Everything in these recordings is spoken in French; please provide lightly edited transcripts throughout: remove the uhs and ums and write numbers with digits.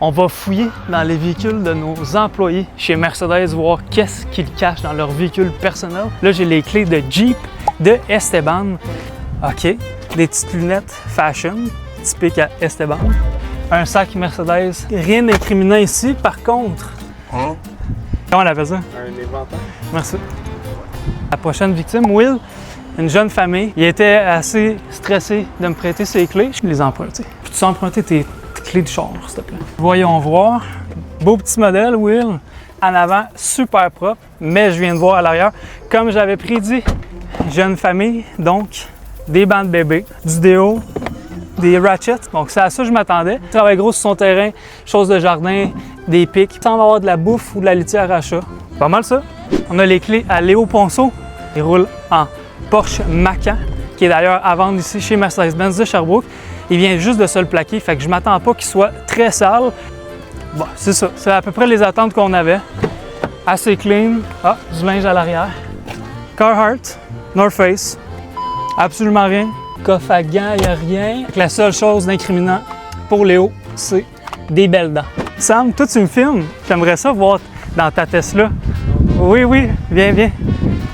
On va fouiller dans les véhicules de nos employés chez Mercedes, voir qu'est-ce qu'ils cachent dans leur véhicule personnel. Là, j'ai les clés de Jeep de Esteban. OK. Des petites lunettes fashion, typiques à Esteban. Un sac Mercedes. Rien d'incriminant ici. Par contre, comment on appelle ça? Un inventaire. Merci. La prochaine victime, Will, une jeune famille. Il était assez stressé de me prêter ses clés. Je les ai empruntées. Peux-tu emprunter tes clés de char, s'il te plaît? Voyons voir. Beau petit modèle, Will. En avant, super propre. Mais je viens de voir à l'arrière, comme j'avais prédit, jeune famille. Donc, des bancs de bébé, du déo, des ratchets. Donc, c'est à ça que je m'attendais. Il travaille gros sur son terrain, choses de jardin, des pics. Il semble avoir de la bouffe ou de la litière à chat. Pas mal ça. On a les clés à Léo Ponceau. Il roule en Porsche Macan, qui est d'ailleurs à vendre ici chez Mercedes-Benz de Sherbrooke. Il vient juste de se le plaquer, fait que je ne m'attends pas qu'il soit très sale. Bon, c'est ça. C'est à peu près les attentes qu'on avait. Assez clean. Ah, du linge à l'arrière. Carhartt, North Face. Absolument rien. Coffre à gants, il n'y a rien. La seule chose d'incriminant pour Léo, c'est des belles dents. Sam, toi, tu me filmes. J'aimerais ça voir dans ta Tesla. Oui, oui, viens.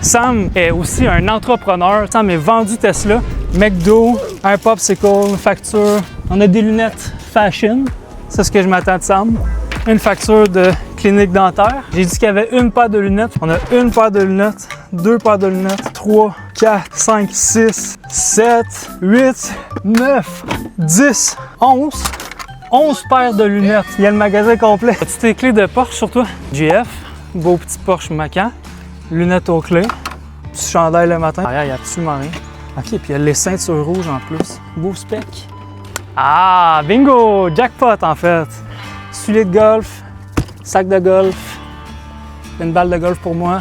Sam est aussi un entrepreneur. Sam est vendu Tesla. McDo, un popsicle, une facture. On a des lunettes fashion. C'est ce que je m'attends de Sam. Une facture de clinique dentaire. J'ai dit qu'il y avait une paire de lunettes. On a une paire de lunettes, deux paires de lunettes, 3, 4, 5, 6, 7, 8, 9, 10, 11. 11 paires de lunettes. Il y a le magasin complet. As-tu tes clés de Porsche sur toi? GF, beau petit Porsche Macan, lunettes aux clés, petit chandail le matin. Derrière, il n'y a absolument rien. OK, puis il y a les ceintures rouges en plus. Beau spec. Ah, bingo! Jackpot en fait. Souliers de golf, sac de golf, une balle de golf pour moi.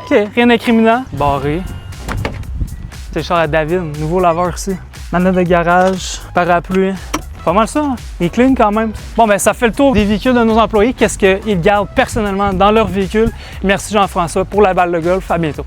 OK, rien d'incriminant. Barré. C'est le char à David, nouveau laveur ici. Manette de garage, parapluie. Pas mal ça, hein? Il est clean quand même. Bon, ben ça fait le tour des véhicules de nos employés. Qu'est-ce qu'ils gardent personnellement dans leur véhicule. Merci Jean-François pour la balle de golf. À bientôt.